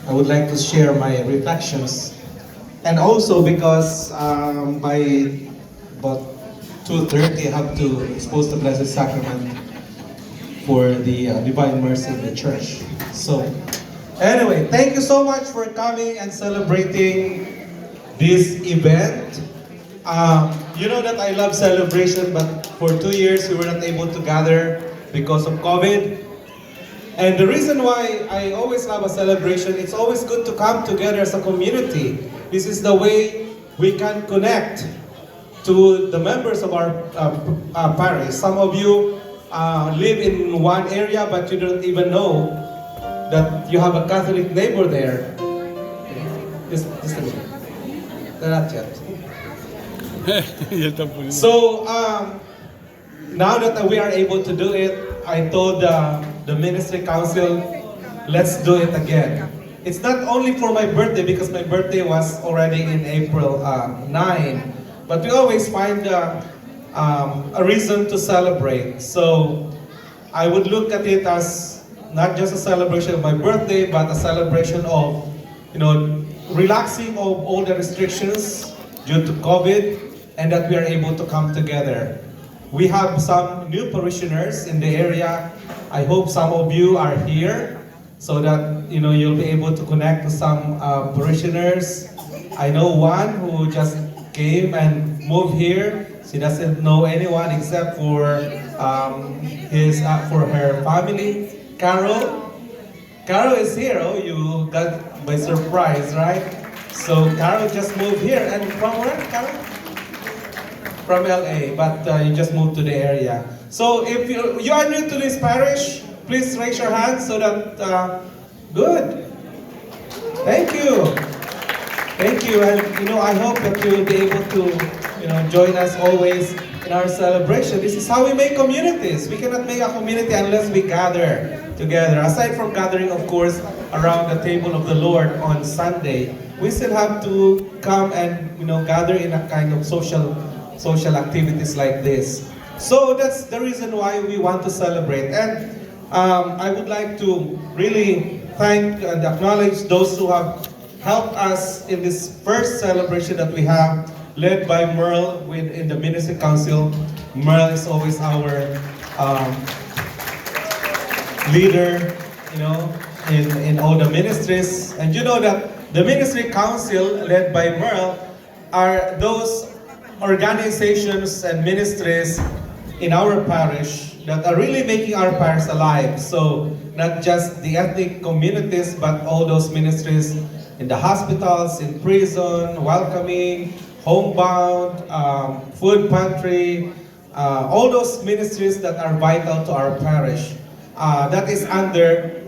I would like to share my reflections. And also because by about 2:30 I have to expose the Blessed Sacrament for the Divine Mercy in the Church. So anyway, thank you so much for coming and celebrating this event. You know that I love celebration, but for 2 years we were not able to gather because of COVID. And the reason why I always love a celebration, it's always good to come together as a community. This is the way we can connect to the members of our parish. Some of you live in one area, but you don't even know that you have a Catholic neighbor there. Just a minute. Not yet. So now that we are able to do it, I told the ministry council, let's do it again. It's not only for my birthday, because my birthday was already in April 9, but we always find a reason to celebrate. So I would look at it as not just a celebration of my birthday, but a celebration of, relaxing of all the restrictions due to COVID, and that we are able to come together. We have some new parishioners in the area. I hope some of you are here so that you'll be able to connect to some parishioners. I know one who just came and moved here. She doesn't know anyone except for for her family. Carol is here. Oh, you got by surprise, right? So Carol just moved here, and from where, Carol? From LA, but you just moved to the area. So if you are new to this parish, please raise your hand so that, good. Thank you. Thank you, and I hope that you will be able to, join us always in our celebration. This is how we make communities. We cannot make a community unless we gather together. Aside from gathering, of course, around the table of the Lord on Sunday, we still have to come and, gather in a kind of social activities like this. So that's the reason why we want to celebrate. And I would like to really thank and acknowledge those who have helped us in this first celebration that we have, led by Merle in the Ministry Council. Merle is always our leader, in all the ministries. And you know that the Ministry Council, led by Merle, are those organizations and ministries in our parish that are really making our parish alive. So not just the ethnic communities, but all those ministries in the hospitals, in prison, welcoming, homebound, food pantry, all those ministries that are vital to our parish. That is under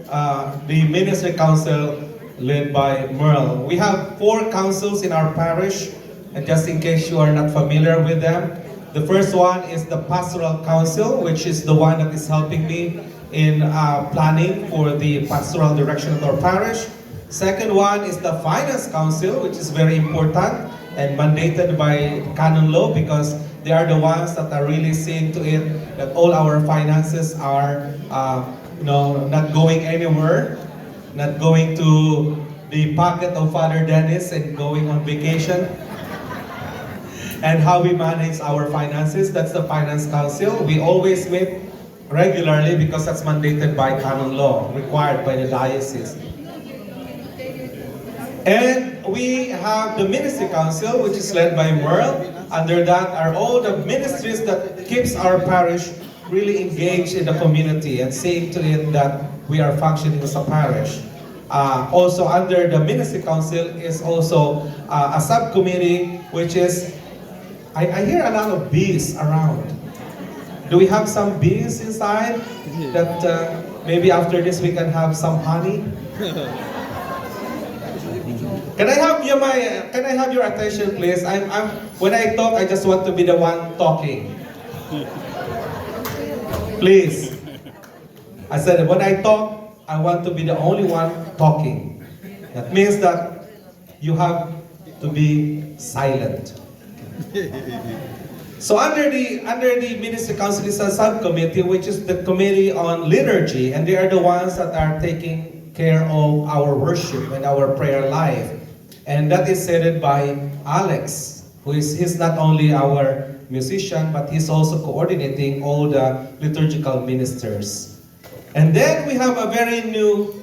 the Ministry Council led by Merle. We have 4 councils in our parish. And just in case you are not familiar with them, the first one is the Pastoral Council, which is the one that is helping me in planning for the pastoral direction of our parish. Second one is the Finance Council, which is very important and mandated by canon law, because they are the ones that are really seeing to it that all our finances are not going anywhere, not going to the pocket of Father Dennis and going on vacation. And how we manage our finances, that's the Finance Council. We always meet regularly because that's mandated by canon law, required by the diocese. And we have the Ministry Council, which is led by Merle. Under that are all the ministries that keeps our parish really engaged in the community and seeing to it that we are functioning as a parish. Also under the Ministry Council is also a subcommittee, which is, I hear a lot of bees around. Do we have some bees inside that maybe after this we can have some honey? Can I have your attention, please? When I talk, I just want to be the one talking. Please. I said when I talk, I want to be the only one talking. That means that you have to be silent. So under the Ministry Council is a subcommittee, which is the committee on liturgy, and they are the ones that are taking care of our worship and our prayer life. And that is headed by Alex, he's not only our musician, but he's also coordinating all the liturgical ministers. And then we have a very new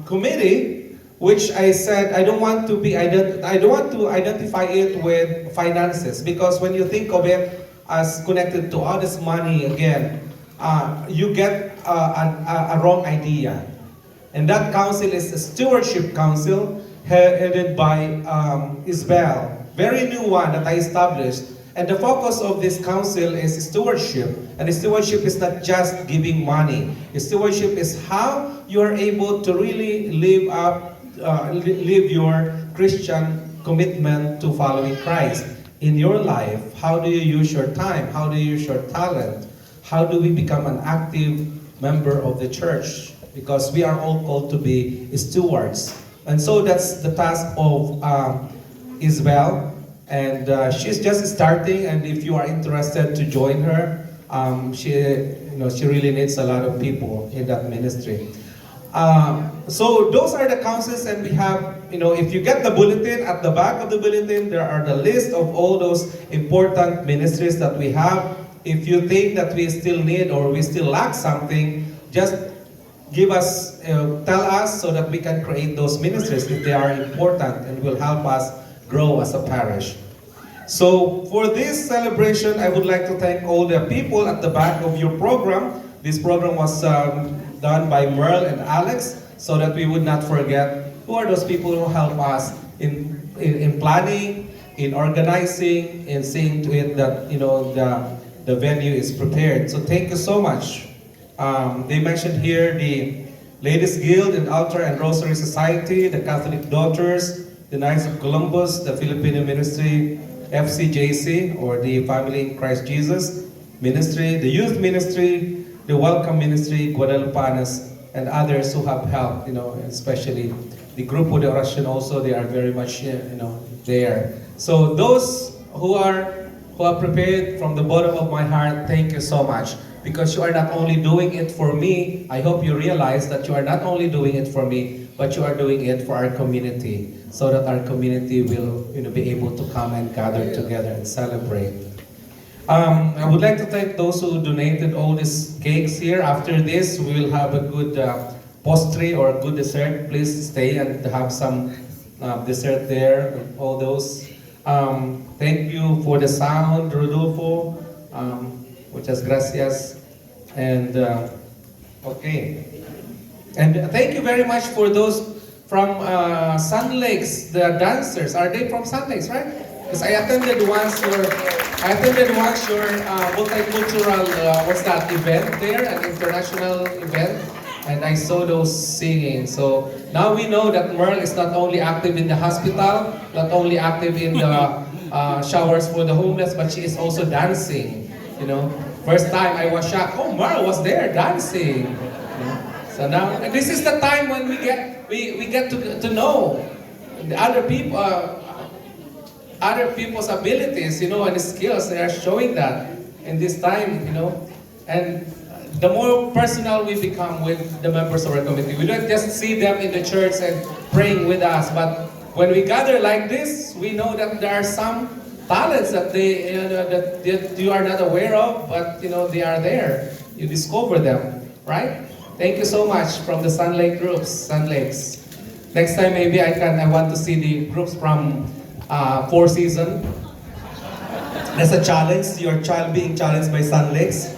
committee, which I said I don't want to identify it with finances, because when you think of it as connected to all this money again, you get a wrong idea. And that council is a stewardship council headed by Isabel, very new one that I established. And the focus of this council is stewardship. And stewardship is not just giving money. Stewardship is how you are able to really live your Christian commitment to following Christ in your life. How do you use your time? How do you use your talent? How do we become an active member of the church? Because we are all called to be stewards. And so that's the task of Isabel. And she's just starting, and if you are interested to join her, she really needs a lot of people in that ministry. So those are the councils, and we have, if you get the bulletin, at the back of the bulletin, there are the list of all those important ministries that we have. If you think that we still need or we still lack something, just give us, tell us so that we can create those ministries if they are important and will help us grow as a parish. So for this celebration, I would like to thank all the people at the back of your program. This program was done by Merle and Alex, so that we would not forget who are those people who help us in planning, in organizing, in seeing to it that the venue is prepared. So thank you so much. They mentioned here the Ladies Guild and Altar and Rosary Society, the Catholic Daughters, the Knights of Columbus, the Filipino Ministry, FCJC, or the Family in Christ Jesus Ministry, the Youth Ministry, the Welcome Ministry, Guadalupanas, and others who have helped, especially the Grupo de Oración also, they are very much, there. So those who have prepared, from the bottom of my heart, thank you so much. Because you are not only doing it for me, I hope you realize that you are not only doing it for me, but you are doing it for our community, so that our community will be able to come and gather together and celebrate. I would like to thank those who donated all these cakes here. After this, we will have a good pastry or a good dessert. Please stay and have some dessert there, all those. Thank you for the sound, Rodolfo. Muchas gracias. And okay. And thank you very much for those from Sun Lakes, the dancers. Are they from Sun Lakes, right? Because I attended once your multicultural event there, an international event, and I saw those singing. So now we know that Merle is not only active in the hospital, not only active in the showers for the homeless, but she is also dancing. First time I was shocked. Oh, Merle was there dancing. So now, and this is the time when we get to know the other people's abilities, and skills. They are showing that in this time, and the more personal we become with the members of our community. We don't just see them in the church and praying with us, but when we gather like this, we know that there are some talents that that you are not aware of, but they are there. You discover them, right? Thank you so much from the Sun Lake groups, Sun Lakes. Next time maybe I want to see the groups from Four Seasons. That's a challenge, your child being challenged by Sun Lakes.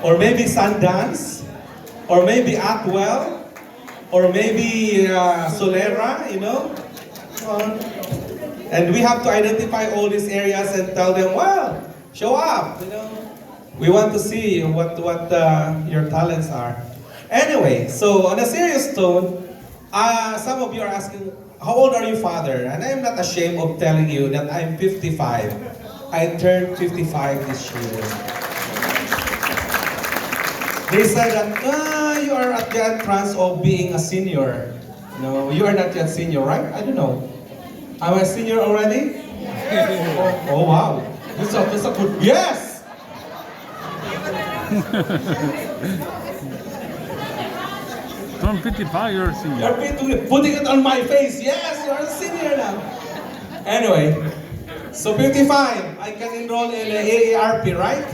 Or maybe Sundance, or maybe Atwell, or maybe Solera, and we have to identify all these areas and tell them, well, show up, We want to see what your talents are. Anyway, so on a serious tone, some of you are asking, how old are you, Father? And I am not ashamed of telling you that I'm 55. I turned 55 this year. They said that, you are at the entrance of being a senior. No, you are not yet senior, right? I don't know. Am I a senior already? Oh wow. This is a good, yes! I'm 55, you're a senior. You're putting it on my face. Yes, you're a senior now. Anyway, so 55, I can enroll in a AARP, right?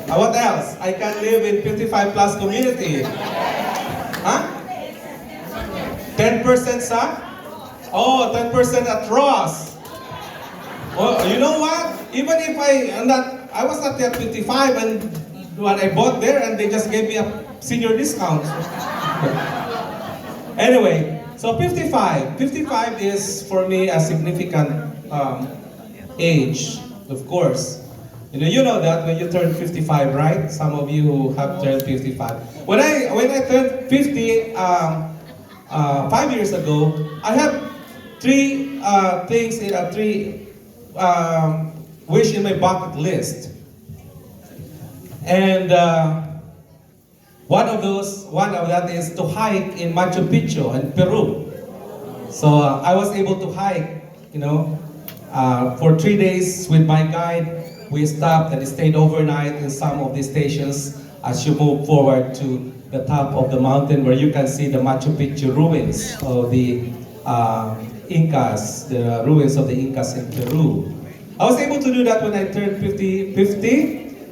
What else? I can live in 55 plus community. Huh? 10% sa? Oh, 10% at Ross. Well, you know what? Even if I was not yet 55 and when I bought there and they just gave me a senior discount. Anyway, so 55. 55 is for me a significant age, of course. You know that when you turn 55, right? Some of you who have turned 55. When I turned 50 5 years ago, I have three things in three wish in my bucket list, and one of that is to hike in Machu Picchu in Peru. So I was able to hike, for 3 days with my guide. We stopped and stayed overnight in some of the stations as you move forward to the top of the mountain where you can see the Machu Picchu ruins of the Incas, the ruins of the Incas in Peru. I was able to do that when I turned 50.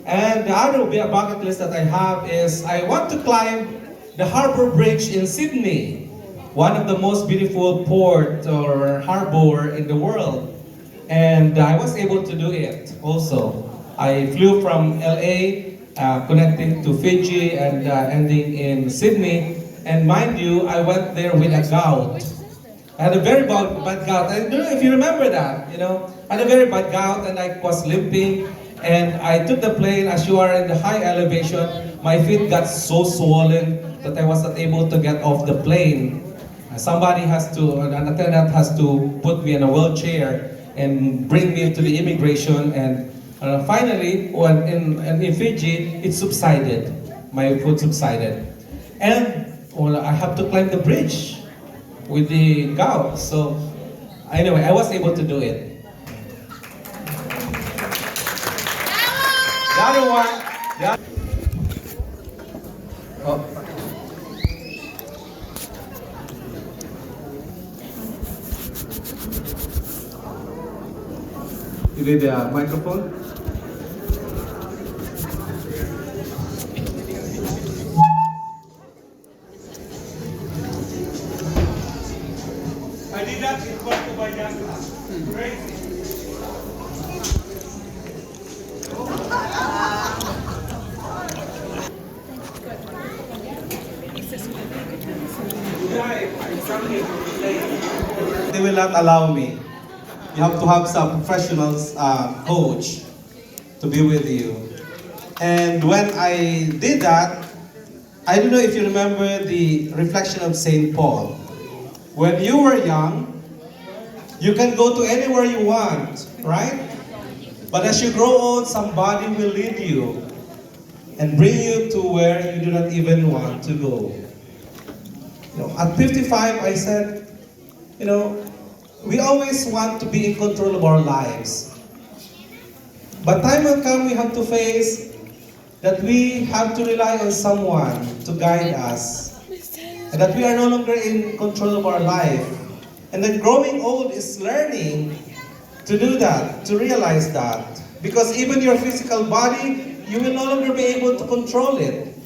And the other bucket list that I have is I want to climb the Harbor Bridge in Sydney, one of the most beautiful port or harbor in the world. And I was able to do it also. I flew from LA, connecting to Fiji and ending in Sydney. And mind you, I went there with a gout. I had a very bad gout. I don't know if you remember that, I had a very bad gout and I was limping. And I took the plane. As you are in the high elevation, my feet got so swollen that I was not able to get off the plane. An attendant has to put me in a wheelchair and bring me to the immigration. And finally, when in Fiji, it subsided. My foot subsided. And I have to climb the bridge with the gout. So anyway, I was able to do it. The other one, oh. You need a microphone? I did that in Puerto Vallarta. Crazy. They will not allow me. You have to have some professional coach to be with you. And when I did that, I don't know if you remember the reflection of St. Paul. When you were young, you can go to anywhere you want, right? But as you grow old, somebody will lead you and bring you to where you do not even want to go. At 55, I said, we always want to be in control of our lives. But time will come, we have to face that we have to rely on someone to guide us. And that we are no longer in control of our life. And that growing old is learning to do that, to realize that. Because even your physical body, you will no longer be able to control it.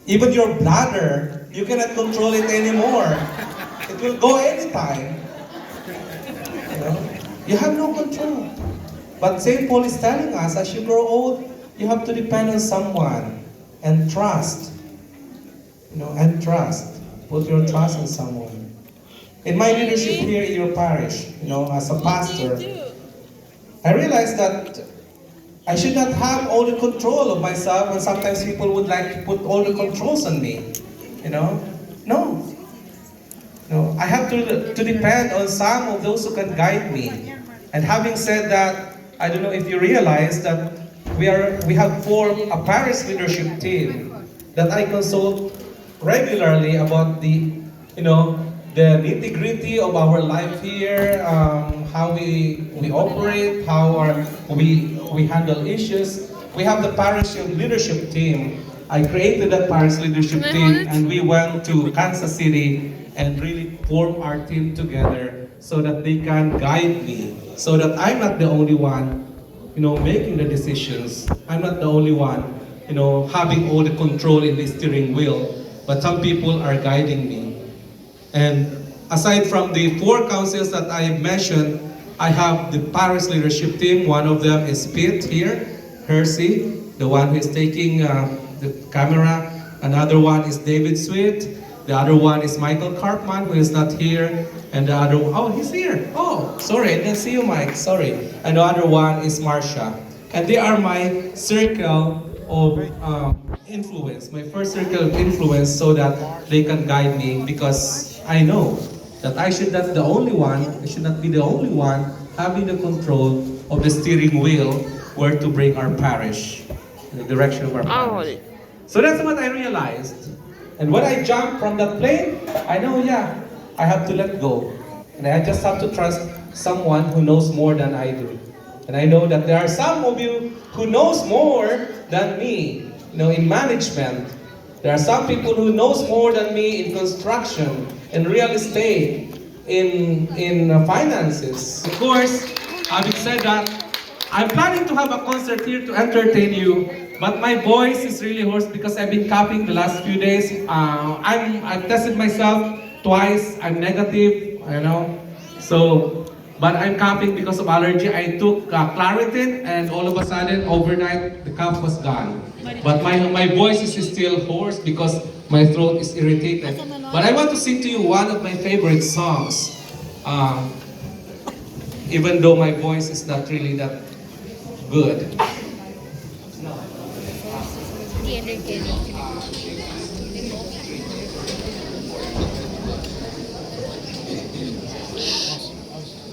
Even your bladder, you cannot control it anymore. It will go anytime. You have no control. But St. Paul is telling us, as you grow old, you have to depend on someone and trust. And trust. Put your trust in someone. In my leadership here in your parish, as a pastor, I realized that I should not have all the control of myself, and sometimes people would like to put all the controls on me. No. I have to depend on some of those who can guide me. And having said that, I don't know if you realize that we have formed a parish leadership team that I consult regularly about the nitty-gritty of our life here, how we operate, how we handle issues. We have the parish leadership team I created that Paris leadership team, and we went to Kansas City and really form our team together so that they can guide me, so that I'm not the only one, making the decisions. I'm not the only one, having all the control in the steering wheel, but some people are guiding me. And aside from the four councils that I mentioned, I have the Paris leadership team. One of them is Pete here, Hersey, the one who is taking the camera. Another one is David Sweet. The other one is Michael Carpman, who is not here. And the other, oh, he's here. Oh, sorry, I didn't see you, Mike. Sorry. And the other one is Marcia. And they are my circle of influence, my first circle of influence, so that they can guide me, because I know that I should not be the only one having the control of the steering wheel where to bring our parish, in the direction of our parish. So that's what I realized. And when I jumped from that plane, I know, I have to let go. And I just have to trust someone who knows more than I do. And I know that there are some of you who knows more than me, in management. There are some people who knows more than me in construction, in real estate, in finances. Of course, having said that, I'm planning to have a concert here to entertain you, but my voice is really hoarse because I've been coughing the last few days. I've tested myself twice. I'm negative, but I'm coughing because of allergy. I took Claritin, and all of a sudden, overnight, the cough was gone. But my voice is still hoarse because my throat is irritated. But I want to sing to you one of my favorite songs, even though my voice is not really that good.